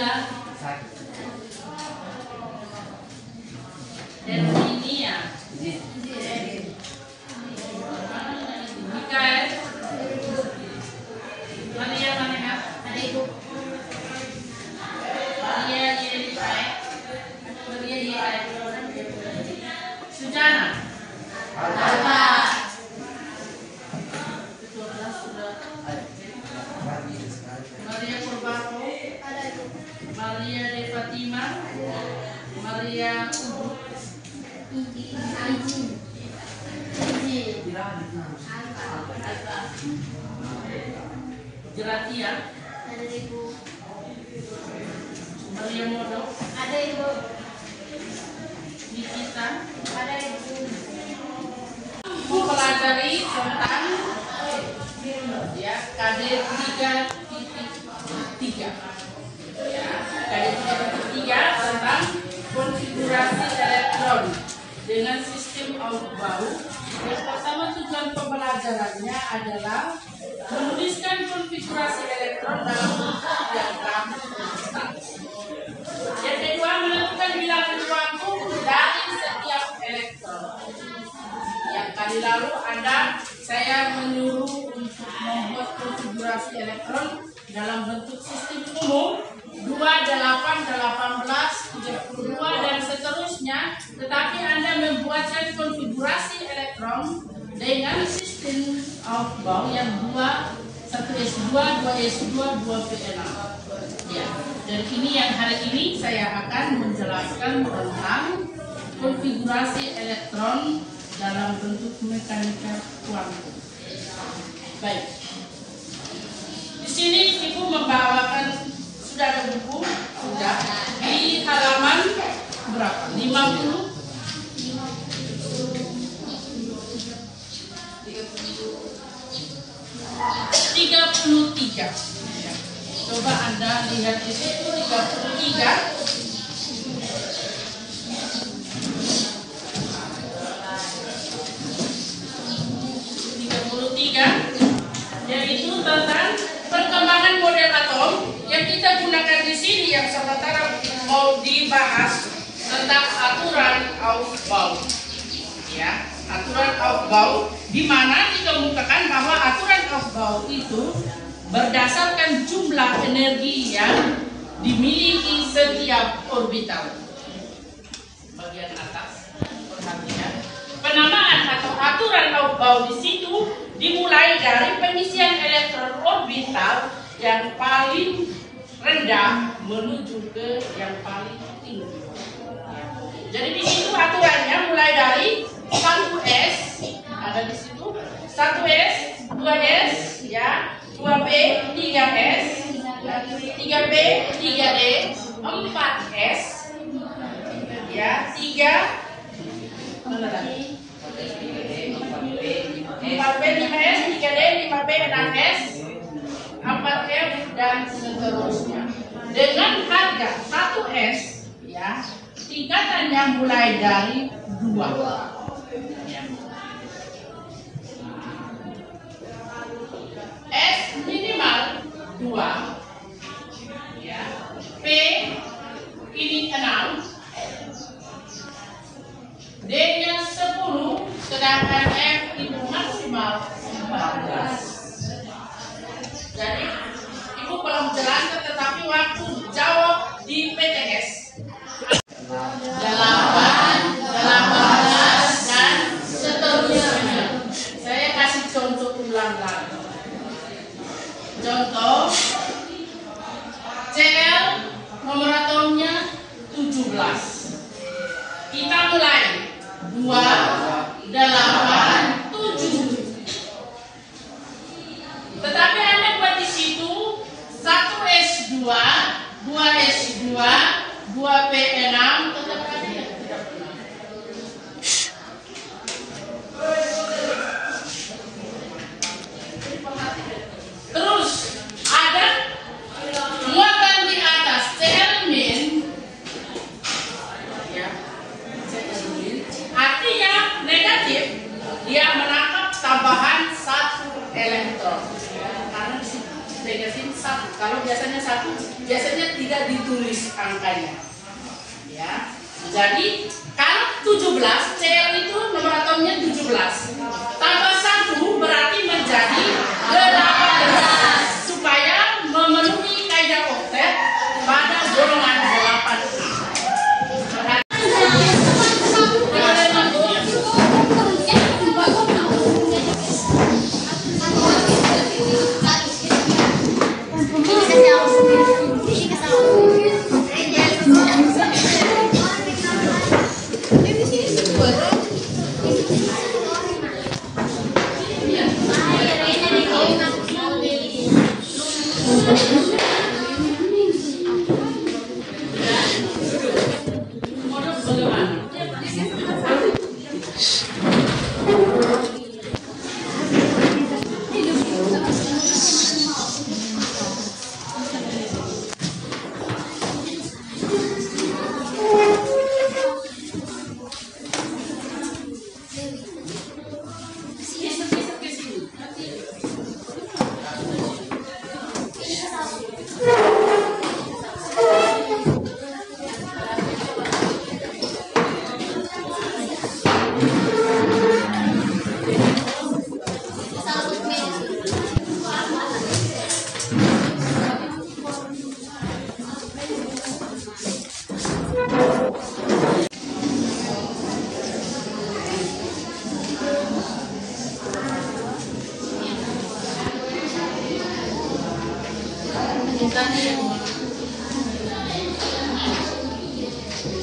Mila, Erminia, Mikael, Maria Maneha, Maria Yelai, Sujana, Maria Purbato, Maria De Fatima, Maria Jelatia, Maria Modo, ada Ibu. Nikita, Ada Ibu. mempelajari tentang ya KD 3.3 ya KD 3.3 tentang konfigurasi elektron dengan sistem Aufbau. Yang pertama, tujuan pembelajarannya adalah menuliskan konfigurasi elektron dalam bentuk diagram kristal. Yang kedua, menentukan bilangan kuantum dari setiap elektron. Yang kali lalu saya menyuruh untuk membuat konfigurasi elektron dalam bentuk sistem umum 2, 8, 18, 32 dan seterusnya, tetapi Anda membuatkan konfigurasi elektron dengan sistem Aufbau yang 1s2, 2s2, 2p6. Ya, dan ini yang hari ini saya akan menjelaskan tentang konfigurasi elektron dalam bentuk mekanika kuantum. Baik. Di sini Ibu membawakan, sudah ada buku, sudah di halaman berapa? 50. 33. Coba Anda lihat di situ 33. Yaitu tentang perkembangan model atom yang kita gunakan di sini, yang sementara mau dibahas tentang aturan Aufbau. Ya, aturan Aufbau di mana dikemukakan bahwa aturan Aufbau itu berdasarkan jumlah energi yang dimiliki setiap orbital. Bagian atas, perhatikan. Penamaan atau aturan Aufbau di situ dimulai dari pengisian elektron orbital yang paling rendah menuju ke yang paling tinggi. Jadi di situ aturannya mulai dari 1s, ada di situ 1s, 2s, ya, 2p, 3s, 3p, 3d, 4s, ya, 4p, 5s, 3d, 5p, 6s, 4f dan seterusnya. Dengan harga 1s, ya, tingkatannya mulai dari 2. Ya. S minimal 2, ya. P ini 6, D-nya 10, sedangkan F itu maksimal 14. Jadi Ibu belum jelaskan, tetapi waktu jawab di PTS 8, 18 dan seterusnya. Saya kasih contoh ulang lagi. Contoh Cl nomor atomnya 17. Kita mulai 2, 8, 7. Tetapi Anda buat di situ 1s2, 2s2, 2p6, tetap aja tidak pernah. Terus ada muatan di atas Cl-min, ya, Cl-min, artinya negatif, dia menangkap tambahan 1 elektron. Karena di situ negatif 1. Kalau biasanya 1, biasanya 3 tidak ditulis angkanya. Ya. Jadi kalau 17, Cl itu nomor atomnya 17. Tambah 1 berarti menjadi 18 supaya memenuhi kaidah oktet pada golongan 8A.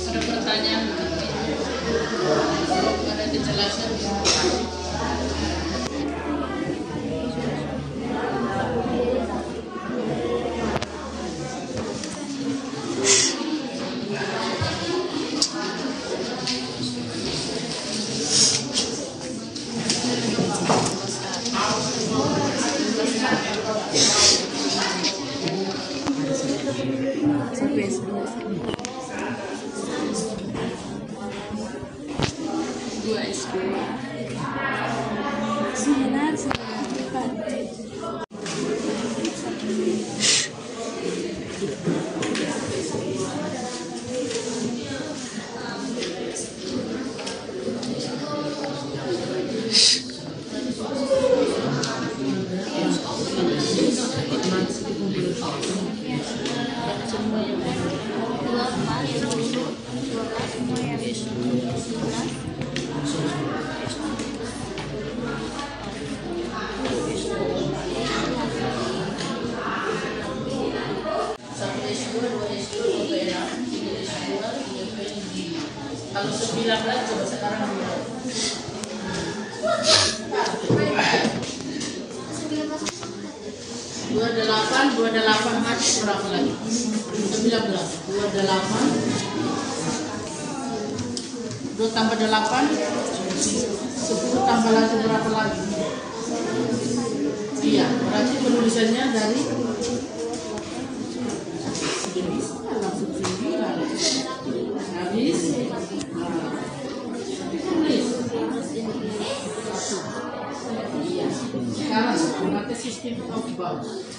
Ada pertanyaan? Ada kejelasan? Kalau 19 coba sekarang 28 mati berapa lagi? 19 28 2 tambah 8 10 tambah lagi berapa lagi? Iya, berarti penulisannya dari langsung 9 habis tulis. Iya, sekarang memakai sistem of bounds.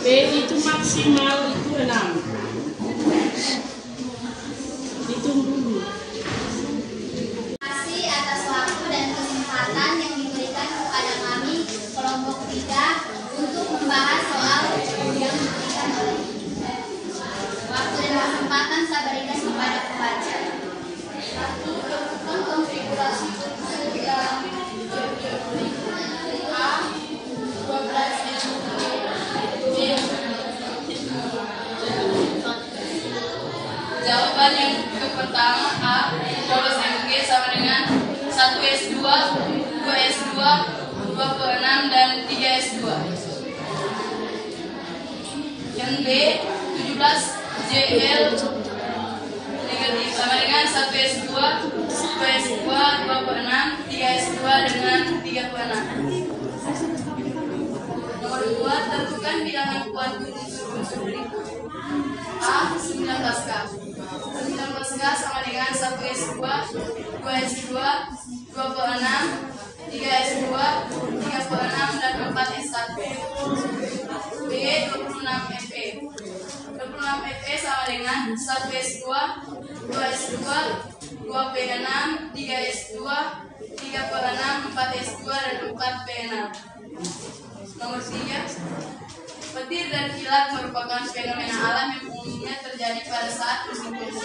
B itu maksimal itu 6. Hitung dulu. Terima kasih atas waktu dan kesempatan yang diberikan kepada kami kelompok 3 untuk membahas soal yang diberikan oleh waktu dan kesempatan saya berikan kepada pembaca. 1. Tentukan konfigurasi kursus dalam A 12 Jawaban yang pertama A 12 MG sama dengan 1S2, 2S2, 2/6 dan 3S2. Yang B 17 JL sama dengan 1 S2, 2 S2, 26, 3 S2 dengan 36. Nomor 2, tentukan bilangan kuantum unsur-unsur berikut. A. 19K. 19K sama dengan 1 S2, 2 S2, 26, 3 S2, 36, dan 4 S1. B. 26 FE. 26 FE sama dengan 1 S2, 2 S2, 2 P6, 3 S2, 3 P6, 4 S2, dan 4 P6. Nomor 3, petir dan kilat merupakan fenomena alam yang umumnya terjadi pada saat musim penghujan.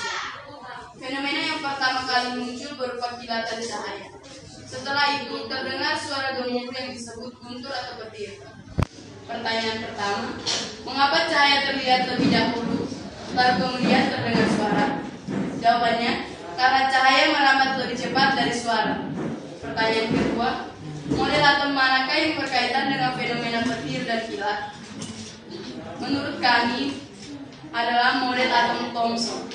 Fenomena yang pertama kali muncul berupa kilatan cahaya. Setelah itu terdengar suara gemuruh yang disebut guntur atau petir. Pertanyaan pertama, mengapa cahaya terlihat lebih dahulu, baru kemudian terdengar suara? Jawabannya, karena cahaya merambat lebih cepat dari suara. Pertanyaan kedua, model atom manakah yang berkaitan dengan fenomena petir dan kilat? Menurut kami, adalah model atom Thomson.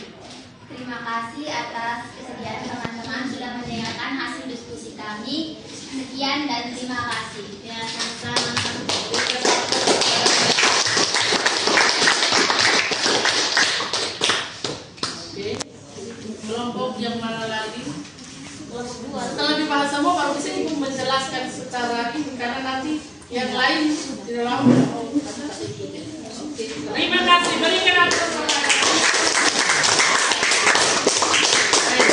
Terima kasih atas kesediaan teman-teman sudah mendengarkan hasil diskusi kami. Sekian dan terima kasih. Ya, sama-sama. Kelompok yang mana lagi? Kalau dibahas semua baru bisa ibu menjelaskan secara ini, karena nanti yang lain di dalam. Terima kasih, berikan aplaus.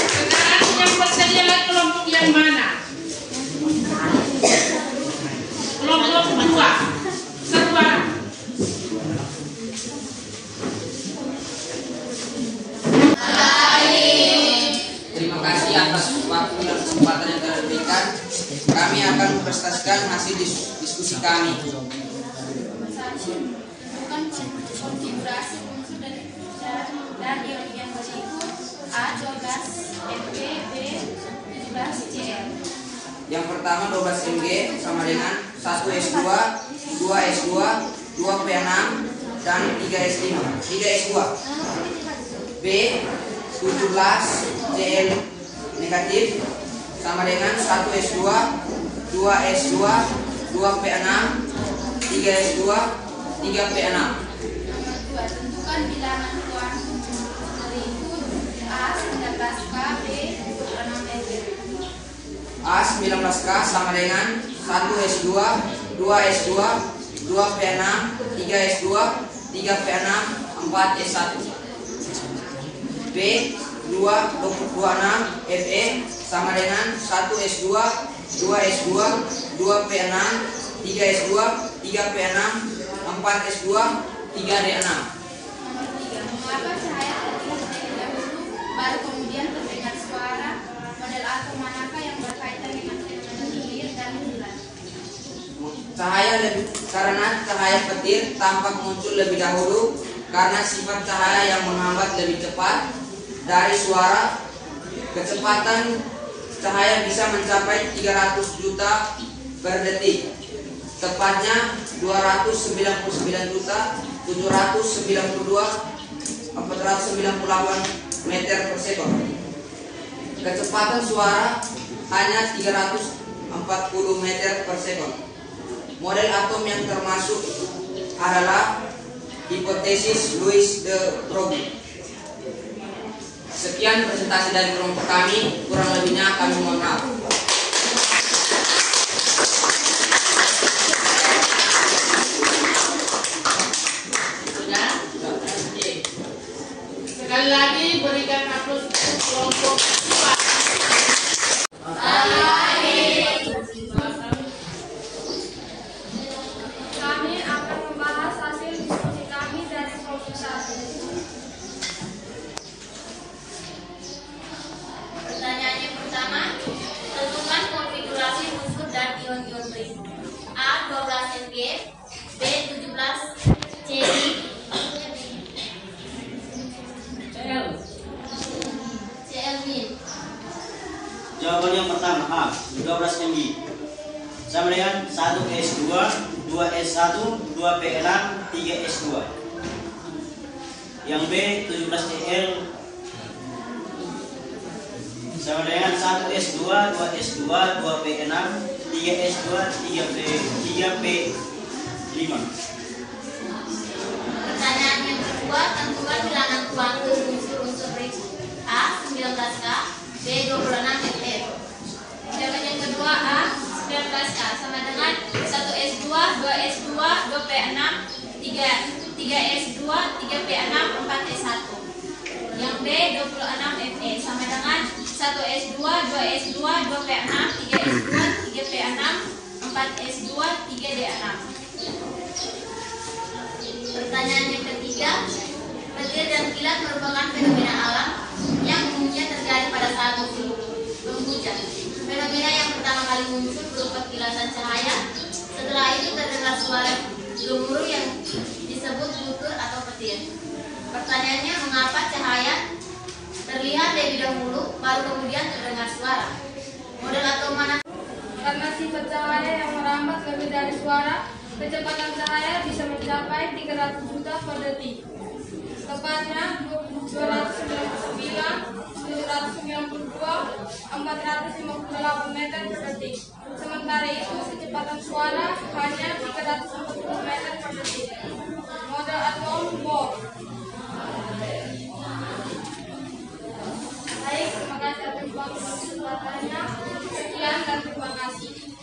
Sekarang yang bersedia kelompok yang mana? Kelompok 2. Satu orang. Terima kasih atas waktu dan kesempatan yang telah diberikan. Kami akan mempresentasikan hasil diskusi kami. Konfigurasi unsur dan ion yang berikut: A 12 Mg, B 17 Cl. Yang pertama 12 Mg sama dengan 1 S2, 2 S2, 2 P6, dan 3 S5, 3 S2. B 17 Cl negatif sama dengan 1 S2, 2 S2, 2 P6, 3 S2, 3 P6. Tentukan bilangan kuantum berikut: A 19K, B 26 Mg. A 19K sama dengan 1 S2, 2 S2, 2 P6, 3 S2, 3 P6, 4 S1. B 26 Fe sama dengan 1 S2, 2 S2, 2 P6, 3 S2, 3 P6, 4 S2, 3 D6. Nomor 3, mengapa cahaya terlihat terlebih dahulu, baru kemudian terdengar suara? Model atom manakah yang berkaitan dengan fenomena petir dan kilat? Karena cahaya petir tampak muncul lebih dahulu karena sifat cahaya yang menghambat lebih cepat dari suara. Kecepatan cahaya bisa mencapai 300 juta per detik, tepatnya 299.792.498 meter per sekon. Kecepatan suara hanya 340 meter per sekon. Model atom yang termasuk adalah hipotesis Louis de Broglie. Sekian presentasi dari kelompok kami, kurang lebihnya kami mohon maaf. Sekali lagi berikan aplaus untuk kelompok 2. Kami akan membahas hasil diskusi kami dari kelompok 1. Pertanyaan yang pertama, tentukan konfigurasi unsur dan ion-ion berikut: A 12 Mg, B 17 Cl. Jawaban yang pertama A 12 Mg sama dengan 1 S2, 2 S1, 2 P6, 3 S2. Yang B 17 Cl sama dengan 1S2, 2S2, 2P6, 3S2, 3P5. Pertanyaan yang kedua, tentukan bilangan kuantum unsur-unsur A 19K, B 26F. Jawaban yang kedua A 19K sama dengan 1S2, 2S2, 2P6, 3S2, 3P6, 4S1. Yang B 26Fe sama dengan 1S2, 2S2, 2P6, 3S2, 3P6, 4S2, 3D6. Pertanyaan yang ketiga, petir dan kilat merupakan fenomena alam yang umumnya terjadi pada saat musim penghujan. Fenomena yang pertama kali muncul berupa kilatan cahaya. Setelah itu terdengar suara gemuruh yang disebut butur atau petir. Pertanyaannya, mengapa cahaya terlihat lebih dahulu, baru kemudian terdengar suara? Model atau mana? Karena sifat cahaya yang merambat lebih dari suara, kecepatan cahaya bisa mencapai 300 juta per detik. Tepatnya 299, 792, 458 meter per detik. Sementara itu kecepatan suara hanya 340 meter per detik. Model atom Bohr. Baik, terima kasih atas waktu dan kesempatannya. Sekian dan terima kasih.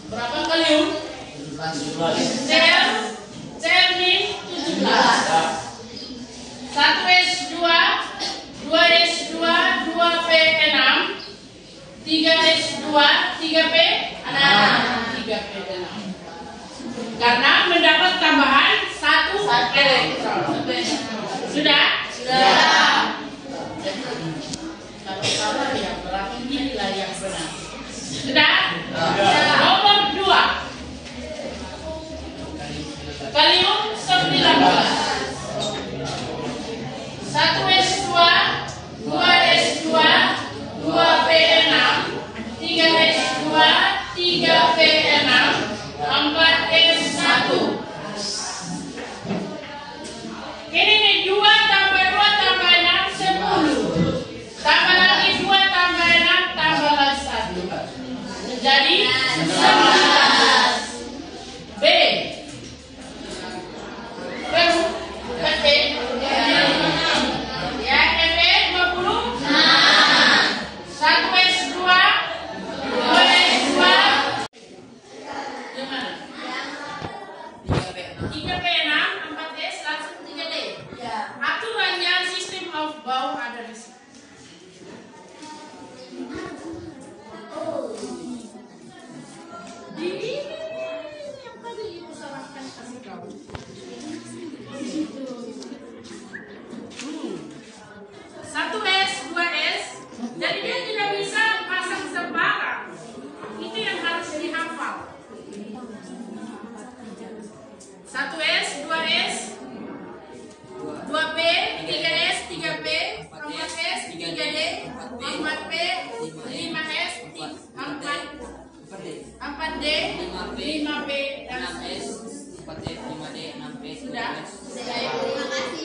Berapa kalium? Cermin 17. 1S2, 2S2, 2P6, 3S2, 3P6. Karena mendapat tambahan 1 elektron. Sudah? Sudah. Kalau salah ya berarti inilah yang benar. Sudah? Nomor 2. Kalium 19. 1S2, 2S2, 2P6, 3S2, 3P6, 4S1. Ini nih 2 tambah 2 tambah 6, 10. Tambah lagi 2 tambah 6 tambah lagi 1. Jadi 11. B. Baru F. Ya, F 20. 1S2, 2S2. Gimana? 3P6, 4S, langsung 3D. Aturannya sistem of Bohr ada di sini. Ini yang tadi ibu salahkan kasih kau. Di situ. 1S, 2S. Jadi dia tidak bisa pasang sembarang. Itu yang harus dihafal. 1S, 2S, 2P, 3S, 3P, 4S, 3D, 4P, 5S, 4D, 5P, dan 6S, 4D, 5D, 6P. sudah. Terima kasih.